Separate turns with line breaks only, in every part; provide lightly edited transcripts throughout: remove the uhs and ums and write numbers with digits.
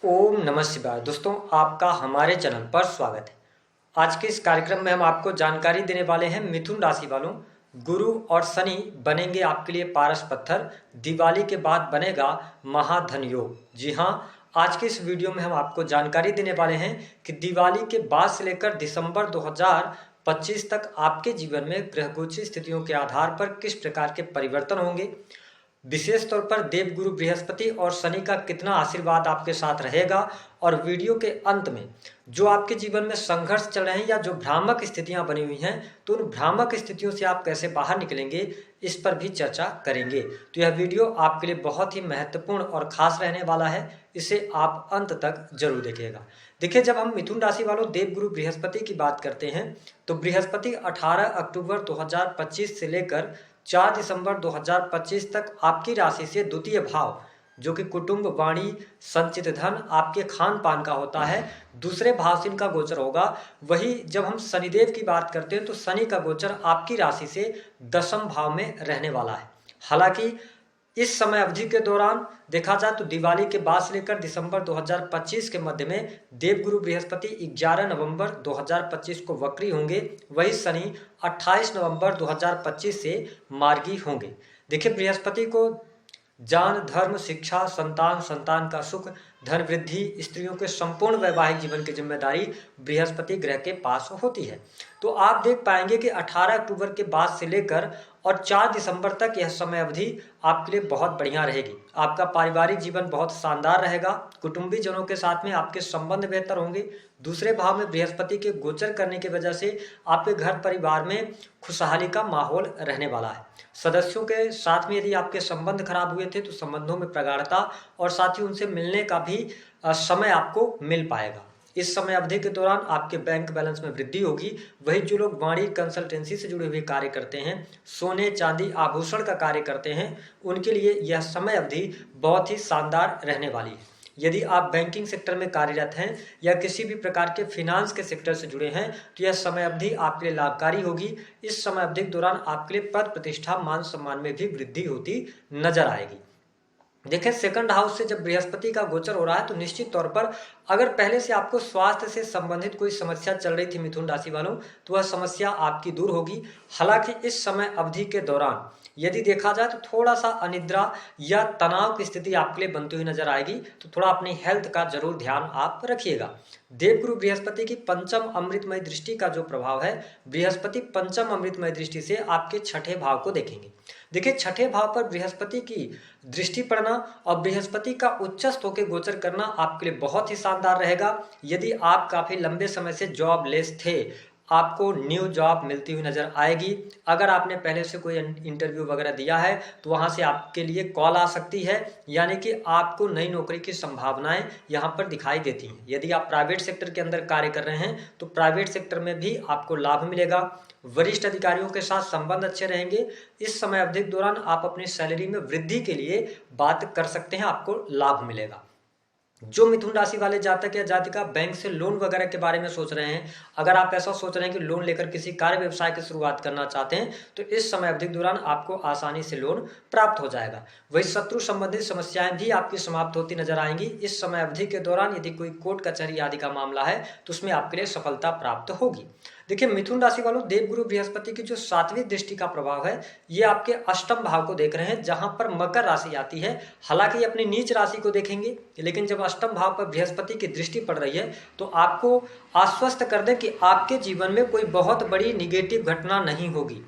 ओम नमः शिवाय। दोस्तों, आपका हमारे चैनल पर स्वागत है। आज के इस कार्यक्रम में हम आपको जानकारी देने वाले हैं मिथुन राशि वालों। गुरु और शनि बनेंगे आपके लिए पारस पत्थर। दिवाली के बाद बनेगा महाधन योग। जी हाँ, आज के इस वीडियो में हम आपको जानकारी देने वाले हैं कि दिवाली के बाद से लेकर दिसंबर 2025 तक आपके जीवन में ग्रह गोचर स्थितियों के आधार पर किस प्रकार के परिवर्तन होंगे। विशेष तौर पर देव गुरु बृहस्पति और शनि का कितना आशीर्वाद आपके साथ रहेगा, और वीडियो के अंत में जो आपके जीवन में संघर्ष चल रहे हैं या जो भ्रामक स्थितियां बनी हुई हैं, तो उन भ्रामक स्थितियों से आप कैसे बाहर निकलेंगे, इस पर भी चर्चा करेंगे। तो यह वीडियो आपके लिए बहुत ही महत्वपूर्ण और खास रहने वाला है, इसे आप अंत तक जरूर देखिएगा। देखिए, जब हम मिथुन राशि वालों देव गुरु बृहस्पति की बात करते हैं तो बृहस्पति 18 अक्टूबर 2025 से लेकर 4 दिसंबर 2025 तक आपकी राशि से द्वितीय भाव, जो कि कुटुंब, वाणी, संचित धन, आपके खान पान का होता है, दूसरे भाव से इनका गोचर होगा। वही जब हम शनिदेव की बात करते हैं तो शनि का गोचर आपकी राशि से दशम भाव में रहने वाला है। हालांकि इस समय अवधि के दौरान देखा जाए तो दिवाली के बाद से लेकर दिसंबर 2025 के मध्य में देवगुरु बृहस्पति 11 नवंबर 2025 को वक्री होंगे। वही शनि 28 नवंबर 2025 से मार्गी होंगे। देखिए, बृहस्पति को जान, धर्म, शिक्षा, संतान, संतान का सुख, धन वृद्धि, स्त्रियों के संपूर्ण वैवाहिक जीवन की जिम्मेदारी बृहस्पति ग्रह के पास होती है। तो आप देख पाएंगे कि 18 अक्टूबर के बाद से लेकर और 4 दिसंबर तक यह समय अवधि आपके लिए बहुत बढ़िया रहेगी। आपका पारिवारिक जीवन बहुत शानदार रहेगा। कुटुंबी जनों के साथ में आपके संबंध बेहतर होंगे। दूसरे भाव में बृहस्पति के गोचर करने की वजह से आपके घर परिवार में खुशहाली का माहौल रहने वाला है। सदस्यों के साथ में यदि आपके संबंध खराब हुए थे तो संबंधों में प्रगाढ़ता और साथ ही उनसे मिलने का भी समय आपको मिल पाएगा। इस समय अवधि के दौरान आपके बैंक बैलेंस में वृद्धि होगी। वही जो लोग वाणी कंसल्टेंसी से जुड़े हुए कार्य करते हैं, सोने चांदी आभूषण का कार्य करते हैं, उनके लिए यह समय अवधि बहुत ही शानदार रहने वाली है। यदि आप बैंकिंग सेक्टर में कार्यरत हैं या किसी भी प्रकार के फिनांस के सेक्टर से जुड़े हैं तो यह समय अवधि आपके लिए लाभकारी होगी। इस समय अवधि के दौरान आपके लिए पद प्रतिष्ठा, मान सम्मान में भी वृद्धि होती नजर आएगी। देखिए, सेकंड हाउस से जब बृहस्पति का गोचर हो रहा है तो निश्चित तौर पर अगर पहले से आपको स्वास्थ्य से संबंधित कोई समस्या चल रही थी मिथुन राशि वालों, तो वह समस्या आपकी दूर होगी। हालांकि इस समय अवधि के दौरान यदि देखा जाए तो थोड़ा सा अनिद्रा या तनाव की स्थिति आपके लिए बनती हुई नजर आएगी। तो थोड़ा अपनी हेल्थ का जरूर ध्यान आप रखिएगा। देवगुरु बृहस्पति की पंचम अमृतमय दृष्टि का जो प्रभाव है, बृहस्पति पंचम अमृतमय दृष्टि से आपके छठे भाव को देखेंगे। देखिए, छठे भाव पर बृहस्पति की दृष्टि पड़ना और बृहस्पति का उच्चस्थ होकर गोचर करना आपके लिए बहुत ही शानदार रहेगा। यदि आप काफी लंबे समय से जॉबलेस थे, आपको न्यू जॉब मिलती हुई नजर आएगी। अगर आपने पहले से कोई इंटरव्यू वगैरह दिया है तो वहां से आपके लिए कॉल आ सकती है, यानी कि आपको नई नौकरी की संभावनाएं यहां पर दिखाई देती हैं। यदि आप प्राइवेट सेक्टर के अंदर कार्य कर रहे हैं तो प्राइवेट सेक्टर में भी आपको लाभ मिलेगा। वरिष्ठ अधिकारियों के साथ संबंध अच्छे रहेंगे। इस समय अवधि के दौरान आप अपनी सैलरी में वृद्धि के लिए बात कर सकते हैं, आपको लाभ मिलेगा। जो मिथुन राशि वाले जातक या जातिका बैंक से लोन वगैरह के बारे में सोच रहे हैं, अगर आप ऐसा सोच रहे हैं कि लोन लेकर किसी कार्य व्यवसाय की शुरुआत करना चाहते हैं तो इस समय अवधि के दौरान आपको आसानी से लोन प्राप्त हो जाएगा। वही शत्रु संबंधित समस्याएं भी आपकी समाप्त होती नजर आएंगी। इस समय अवधि के दौरान यदि कोई कोर्ट कचहरी आदि का मामला है तो उसमें आपके लिए सफलता प्राप्त होगी। देखिए, मिथुन राशि वालों देवगुरु बृहस्पति की जो 7वीं दृष्टि का प्रभाव है, ये आपके अष्टम भाव को देख रहे हैं, जहां पर मकर राशि आती है। हालांकि अपनी नीच राशि को देखेंगे, लेकिन जब अष्टम भाव पर बृहस्पति की दृष्टि पड़ रही है तो आपको आश्वस्त कर दें कि आपके जीवन में कोई बहुत बड़ी निगेटिव घटना नहीं होगी।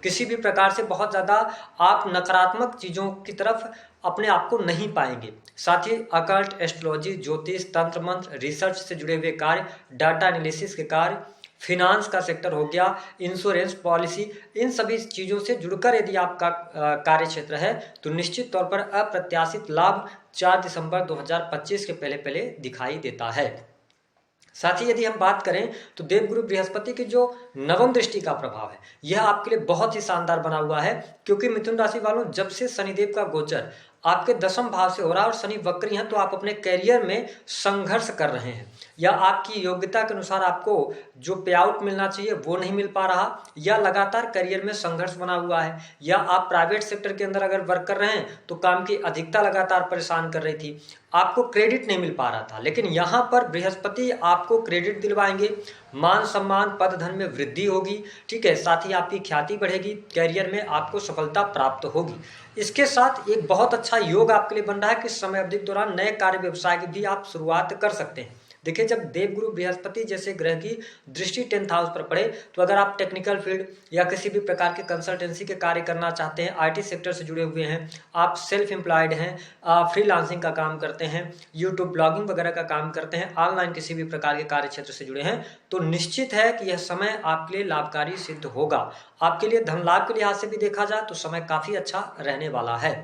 किसी भी प्रकार से बहुत ज्यादा आप नकारात्मक चीजों की तरफ अपने आप को नहीं पाएंगे। साथ ही अकल्ट, एस्ट्रोलॉजी, ज्योतिष, तंत्र मंत्र, रिसर्च से जुड़े हुए कार्य, डाटा एनालिसिस के कार्य, फिनांस का सेक्टर हो गया, इंश्योरेंस पॉलिसी, इन सभी चीजों से जुड़कर यदि आपका कार्य क्षेत्र है तो निश्चित तौर पर अप्रत्याशित लाभ 4 दिसंबर 2025 के पहले पहले दिखाई देता है। साथ ही यदि हम बात करें तो देवगुरु बृहस्पति की जो नवम दृष्टि का प्रभाव है, यह आपके लिए बहुत ही शानदार बना हुआ है। क्योंकि मिथुन राशि वालों, जब से शनिदेव का गोचर आपके दशम भाव से हो रहा है और शनि वक्री हैं, तो आप अपने कैरियर में संघर्ष कर रहे हैं, या आपकी योग्यता के अनुसार आपको जो पे आउट मिलना चाहिए वो नहीं मिल पा रहा, या लगातार करियर में संघर्ष बना हुआ है, या आप प्राइवेट सेक्टर के अंदर अगर वर्क कर रहे हैं तो काम की अधिकता लगातार परेशान कर रही थी। आपको क्रेडिट नहीं मिल पा रहा था, लेकिन यहाँ पर बृहस्पति आपको क्रेडिट दिलवाएंगे, मान सम्मान पद धन में वृद्धि होगी, ठीक है, साथ ही आपकी ख्याति बढ़ेगी, कैरियर में आपको सफलता प्राप्त होगी। इसके साथ एक बहुत अच्छा योग आपके लिए बन रहा है कि इस समय अवधि के दौरान नए कार्य व्यवसाय की भी आप शुरुआत कर सकते हैं। देखिए, जब देवगुरु बृहस्पति जैसे ग्रह की दृष्टि 10th हाउस पर पड़े तो अगर आप टेक्निकल फील्ड या किसी भी प्रकार के कंसल्टेंसी के कार्य करना चाहते हैं, आईटी सेक्टर से जुड़े हुए हैं, आप सेल्फ एम्प्लॉयड हैं, फ्रीलांसिंग का काम करते हैं, यूट्यूब ब्लॉगिंग वगैरह का काम करते हैं, ऑनलाइन किसी भी प्रकार के कार्य क्षेत्र से जुड़े हैं, तो निश्चित है कि यह समय आपके लिए लाभकारी सिद्ध होगा। आपके लिए धन लाभ के लिहाज से भी देखा जाए तो समय काफी अच्छा रहने वाला है।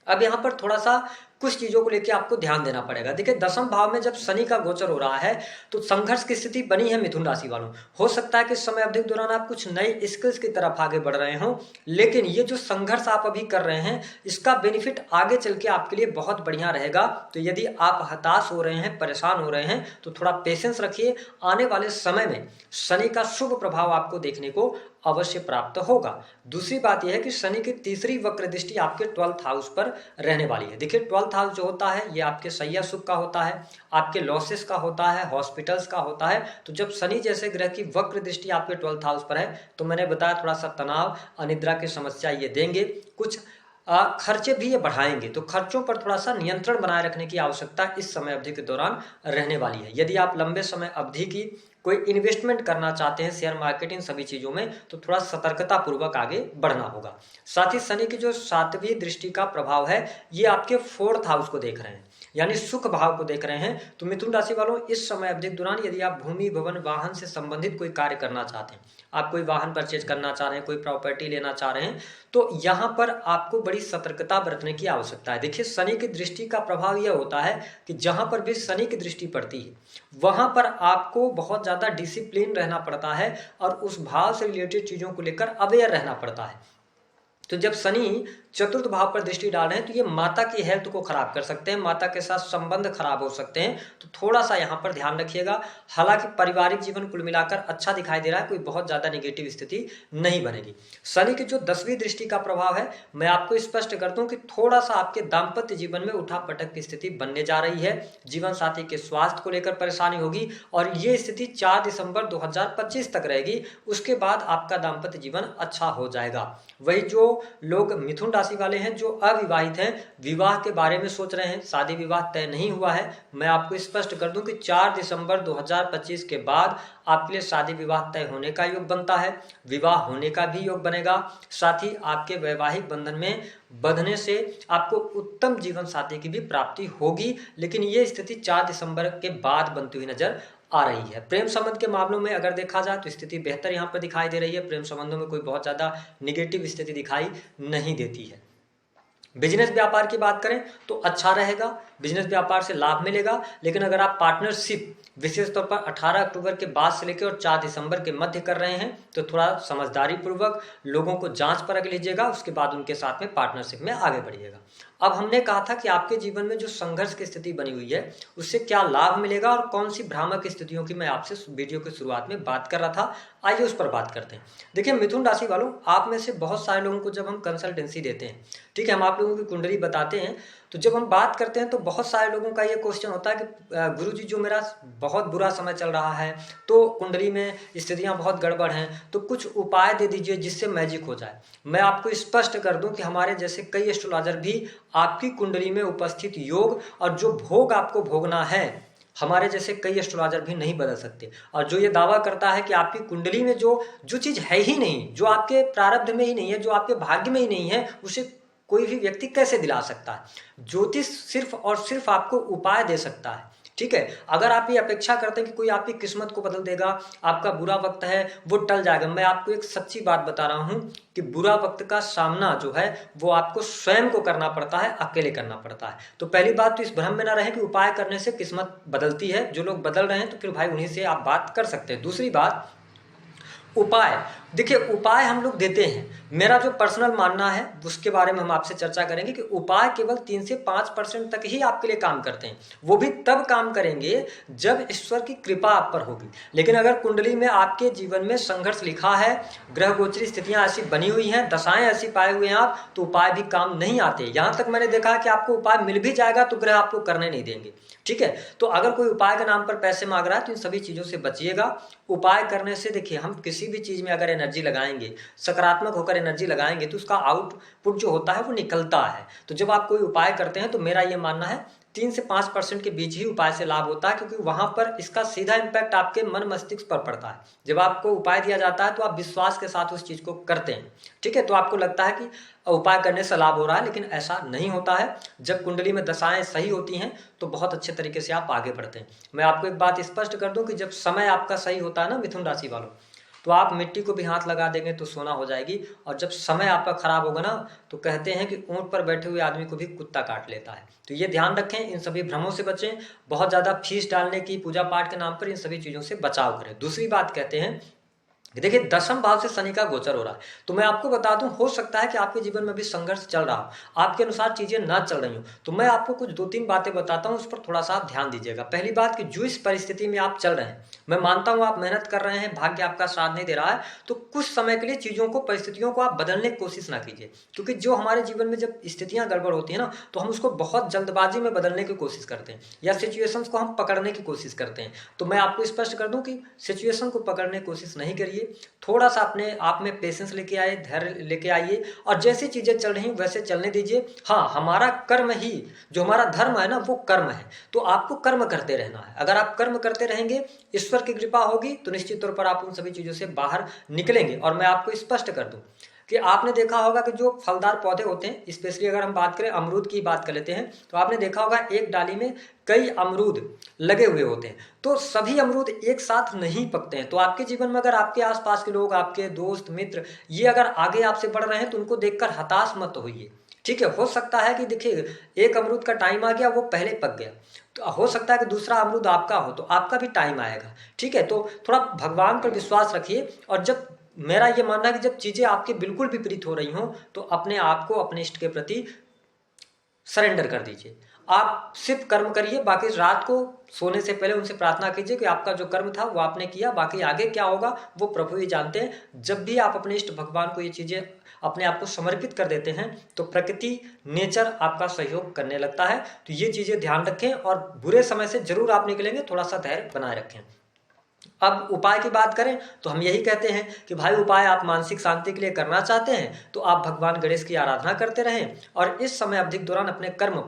अब यहाँ पर थोड़ा सा कुछ चीजों को लेकर आपको ध्यान देना पड़ेगा। देखिए, 10वें भाव में जब शनि का गोचर हो रहा है तो संघर्ष की स्थिति बनी है मिथुन राशि वालों। हो सकता है कि इस समय अवधि के दौरान आप कुछ नई स्किल्स की तरफ आगे बढ़ रहे हो, लेकिन ये जो संघर्ष आप अभी कर रहे हैं इसका बेनिफिट आगे चल के आपके लिए बहुत बढ़िया रहेगा। तो यदि आप हताश हो रहे हैं, परेशान हो रहे हैं, तो थोड़ा पेशेंस रखिए। आने वाले समय में शनि का शुभ प्रभाव आपको देखने को अवश्य प्राप्त होगा। दूसरी बात यह है कि शनि की तीसरी वक्र दृष्टि आपके 12th हाउस पर रहने वाली है। देखिए, 12th हाउस जो होता है ये आपके सैया सुख का होता है, आपके लॉसेस का होता है, हॉस्पिटल्स का होता है। तो जब शनि जैसे ग्रह की वक्र दृष्टि आपके 12th हाउस पर है तो मैंने बताया थोड़ा सा तनाव, अनिद्रा की समस्या ये देंगे, कुछ खर्चे भी ये बढ़ाएंगे। तो खर्चों पर थोड़ा सा नियंत्रण बनाए रखने की आवश्यकता इस समय अवधि के दौरान रहने वाली है। यदि आप लंबे समय अवधि की कोई इन्वेस्टमेंट करना चाहते हैं, शेयर मार्केट, इन सभी चीजों में, तो थोड़ा सतर्कता पूर्वक आगे बढ़ना होगा। साथ ही शनि की जो 7वीं दृष्टि का प्रभाव है ये आपके 4th हाउस को देख रहे हैं, यानी सुख भाव को देख रहे हैं। तो मिथुन राशि वालों, इस समय अवधि के दौरान यदि आप भूमि, भवन, वाहन से संबंधित कोई कार्य करना चाहते हैं, आप कोई वाहन परचेज करना चाह रहे हैं, कोई प्रॉपर्टी लेना चाह रहे हैं, तो यहाँ पर आपको बड़ी सतर्कता बरतने की आवश्यकता है। देखिए, शनि की दृष्टि का प्रभाव यह होता है कि जहां पर भी शनि की दृष्टि पड़ती है वहां पर आपको बहुत ज्यादा डिसिप्लिन रहना पड़ता है और उस भाव से रिलेटेड चीजों को लेकर अवेयर रहना पड़ता है। तो जब शनि 4th भाव पर दृष्टि डाल रहे हैं तो ये माता की हेल्थ को खराब कर सकते हैं, माता के साथ संबंध खराब हो सकते हैं। तो थोड़ा सा यहाँ पर ध्यान रखिएगा। हालांकि पारिवारिक जीवन कुल मिलाकर अच्छा दिखाई दे रहा है, कोई बहुत ज्यादा नेगेटिव स्थिति नहीं बनेगी। शनि की जो 10वीं दृष्टि का प्रभाव है, मैं आपको स्पष्ट कर दूं कि थोड़ा सा आपके दाम्पत्य जीवन में उठापटक की स्थिति बनने जा रही है। जीवन साथी के स्वास्थ्य को लेकर परेशानी होगी और ये स्थिति 4 दिसंबर 2025 तक रहेगी। उसके बाद आपका दाम्पत्य जीवन अच्छा हो जाएगा। वही जो लोग मिथुन राशि वाले हैं जो अविवाहित हैं, विवाह के बारे में सोच रहे हैं, शादी विवाह तय नहीं हुआ है, मैं आपको स्पष्ट कर दूं कि 4 दिसंबर 2025 के बाद आपके लिए शादी विवाह तय होने का योग बनता है, विवाह होने का भी योग बनेगा। साथ ही आपके वैवाहिक बंधन में बंधने से आपको उत्तम जीवन साथी की भी प्राप्ति होगी, लेकिन ये स्थिति 4 दिसंबर के बाद बनती हुई नजर आ रही है। प्रेम संबंध के मामलों में अगर देखा जाए तो स्थिति बेहतर यहाँ पर दिखाई दे रही है। प्रेम संबंधों में कोई बहुत ज्यादा निगेटिव स्थिति दिखाई नहीं देती है। बिजनेस व्यापार की बात करें तो अच्छा रहेगा, बिजनेस व्यापार से लाभ मिलेगा। लेकिन अगर आप पार्टनरशिप विशेष तौर पर 18 अक्टूबर के बाद से लेकर और 4 दिसंबर के मध्य कर रहे हैं तो थोड़ा समझदारी पूर्वक लोगों को जांच परख लीजिएगा, उसके बाद उनके साथ में पार्टनरशिप में आगे बढ़िएगा। अब हमने कहा था कि आपके जीवन में जो संघर्ष की स्थिति बनी हुई है उससे क्या लाभ मिलेगा और कौन सी भ्रामक स्थितियों की मैं आपसे वीडियो की शुरुआत में बात कर रहा था। आइए उस पर बात करते हैं। देखिए मिथुन राशि वालों, आप में से बहुत सारे लोगों को जब हम कंसल्टेंसी देते हैं, ठीक है, हम आप लोगों की कुंडली बताते हैं, तो जब हम बात करते हैं तो बहुत सारे लोगों का ये क्वेश्चन होता है कि गुरुजी जो मेरा बहुत बुरा समय चल रहा है, तो कुंडली में स्थितियां बहुत गड़बड़ हैं, तो कुछ उपाय दे दीजिए जिससे मैजिक हो जाए। मैं आपको स्पष्ट कर दूं कि हमारे जैसे कई एस्ट्रोलॉजर भी आपकी कुंडली में उपस्थित योग और जो भोग आपको भोगना है, हमारे जैसे कई एस्ट्रोलॉजर भी नहीं बदल सकते। और जो ये दावा करता है कि आपकी कुंडली में जो चीज है ही नहीं, जो आपके प्रारब्ध में ही नहीं है, जो आपके भाग्य में ही नहीं है, उसे कोई भी व्यक्ति कैसे दिला सकता है। ज्योतिष सिर्फ और सिर्फ आपको उपाय दे सकता है, ठीक है। अगर आप ये अपेक्षा करते हैं कि कोई आपकी किस्मत को बदल देगा, आपका बुरा वक्त है वो टल जाएगा, मैं आपको एक सच्ची बात बता रहा हूं कि बुरा वक्त का सामना जो है वो आपको स्वयं को करना पड़ता है, अकेले करना पड़ता है। तो पहली बात तो इस भ्रम में ना रहे कि उपाय करने से किस्मत बदलती है। जो लोग बदल रहे हैं तो फिर भाई उन्हीं से आप बात कर सकते हैं। दूसरी बात, उपाय, देखिए उपाय हम लोग देते हैं। मेरा जो पर्सनल मानना है उसके बारे में हम आपसे चर्चा करेंगे कि उपाय केवल 3 से 5% तक ही आपके लिए काम करते हैं। वो भी तब काम करेंगे जब ईश्वर की कृपा आप पर होगी। लेकिन अगर कुंडली में आपके जीवन में संघर्ष लिखा है, ग्रह गोचरी स्थितियां ऐसी बनी हुई हैं, दशाएं ऐसी पाए हुए हैं आप, तो उपाय भी काम नहीं आते। यहां तक मैंने देखा है कि आपको उपाय मिल भी जाएगा तो ग्रह आपको करने नहीं देंगे। ठीक है, तो अगर कोई उपाय के नाम पर पैसे मांग रहा है तो इन सभी चीजों से बचिएगा। उपाय करने से देखिए, हम किसी भी चीज में अगर एनर्जी लगाएंगे, सकारात्मक होकर एनर्जी लगाएंगे, तो उसका आउटपुट जो होता है वो निकलता है। तो जब आप कोई उपाय करते हैं तो मेरा ये मानना है 3 से 5% के बीच ही उपाय से लाभ होता है, क्योंकि वहां पर इसका सीधा इम्पैक्ट आपके मन मस्तिष्क पर पड़ता है। जब आपको उपाय दिया जाता है तो आप विश्वास के साथ उस चीज को करते हैं। ठीक है, तो आपको लगता है कि उपाय करने से लाभ हो रहा है, लेकिन ऐसा नहीं होता है। जब कुंडली में दशाएं सही होती हैं तो बहुत अच्छे तरीके से आप आगे बढ़ते हैं। मैं आपको एक बात स्पष्ट कर दूं कि जब समय आपका सही होता है ना मिथुन राशि वालों, तो आप मिट्टी को भी हाथ लगा देंगे तो सोना हो जाएगी। और जब समय आपका खराब होगा ना, तो कहते हैं कि ऊंट पर बैठे हुए आदमी को भी कुत्ता काट लेता है। तो ये ध्यान रखें, इन सभी भ्रमों से बचें, बहुत ज़्यादा फीस डालने की, पूजा पाठ के नाम पर इन सभी चीज़ों से बचाव करें। दूसरी बात कहते हैं, देखिए दशम भाव से शनि का गोचर हो रहा है, तो मैं आपको बता दूं, हो सकता है कि आपके जीवन में भी संघर्ष चल रहा हो, आपके अनुसार चीजें ना चल रही हो। तो मैं आपको कुछ 2-3 बातें बताता हूं, उस पर थोड़ा सा आप ध्यान दीजिएगा। पहली बात कि जो इस परिस्थिति में आप चल रहे हैं, मैं मानता हूं आप मेहनत कर रहे हैं, भाग्य आपका साथ नहीं दे रहा है, तो कुछ समय के लिए चीजों को, परिस्थितियों को आप बदलने की कोशिश ना कीजिए। क्योंकि जो हमारे जीवन में जब स्थितियां गड़बड़ होती है ना, तो हम उसको बहुत जल्दबाजी में बदलने की कोशिश करते हैं, या सिचुएशंस को हम पकड़ने की कोशिश करते हैं। तो मैं आपको स्पष्ट कर दूं कि सिचुएशन को पकड़ने की कोशिश नहीं करिए, थोड़ा सा अपने आप में पेशेंस लेके आए, धैर्य लेके आइए, और जैसी चीजें चल रही वैसे चलने दीजिए। हाँ, हमारा कर्म ही, जो हमारा धर्म है ना, वो कर्म है, तो आपको कर्म करते रहना है। अगर आप कर्म करते रहेंगे, ईश्वर की कृपा होगी, तो निश्चित तौर पर आप उन सभी चीजों से बाहर निकलेंगे। और मैं आपको स्पष्ट कर दूं कि आपने देखा होगा कि जो फलदार पौधे होते हैं, स्पेशली अगर हम बात करें अमरूद की बात कर लेते हैं, तो आपने देखा होगा एक डाली में कई अमरूद लगे हुए होते हैं, तो सभी अमरूद एक साथ नहीं पकते हैं। तो आपके जीवन में अगर आपके आसपास के लोग, आपके दोस्त मित्र, ये अगर आगे आपसे बढ़ रहे हैं तो उनको देखकर हताश मत होइए। ठीक है, हो सकता है कि देखिए एक अमरूद का टाइम आ गया, वो पहले पक गया, तो हो सकता है कि दूसरा अमरूद आपका हो, तो आपका भी टाइम आएगा। ठीक है, तो थोड़ा भगवान पर विश्वास रखिए। और जब, मेरा ये मानना है कि जब चीजें आपके बिल्कुल विपरीत हो रही हों, तो अपने आप को अपने इष्ट के प्रति सरेंडर कर दीजिए। आप सिर्फ कर्म करिए, बाकी रात को सोने से पहले उनसे प्रार्थना कीजिए कि आपका जो कर्म था वो आपने किया, बाकी आगे क्या होगा वो प्रभु ही जानते हैं। जब भी आप अपने इष्ट भगवान को ये चीजें, अपने आप को समर्पित कर देते हैं, तो प्रकृति, नेचर आपका सहयोग करने लगता है। तो ये चीजें ध्यान रखें, और बुरे समय से जरूर आप निकलेंगे, थोड़ा सा धैर्य बनाए रखें। अब उपाय की बात करें तो हम यही कहते हैं कि भाई, उपाय आप मानसिक शांति के लिए करना चाहते हैं तो आप भगवान गणेश की आराधना करते रहें, और इस समय अवधि के दौरान अपने कर्म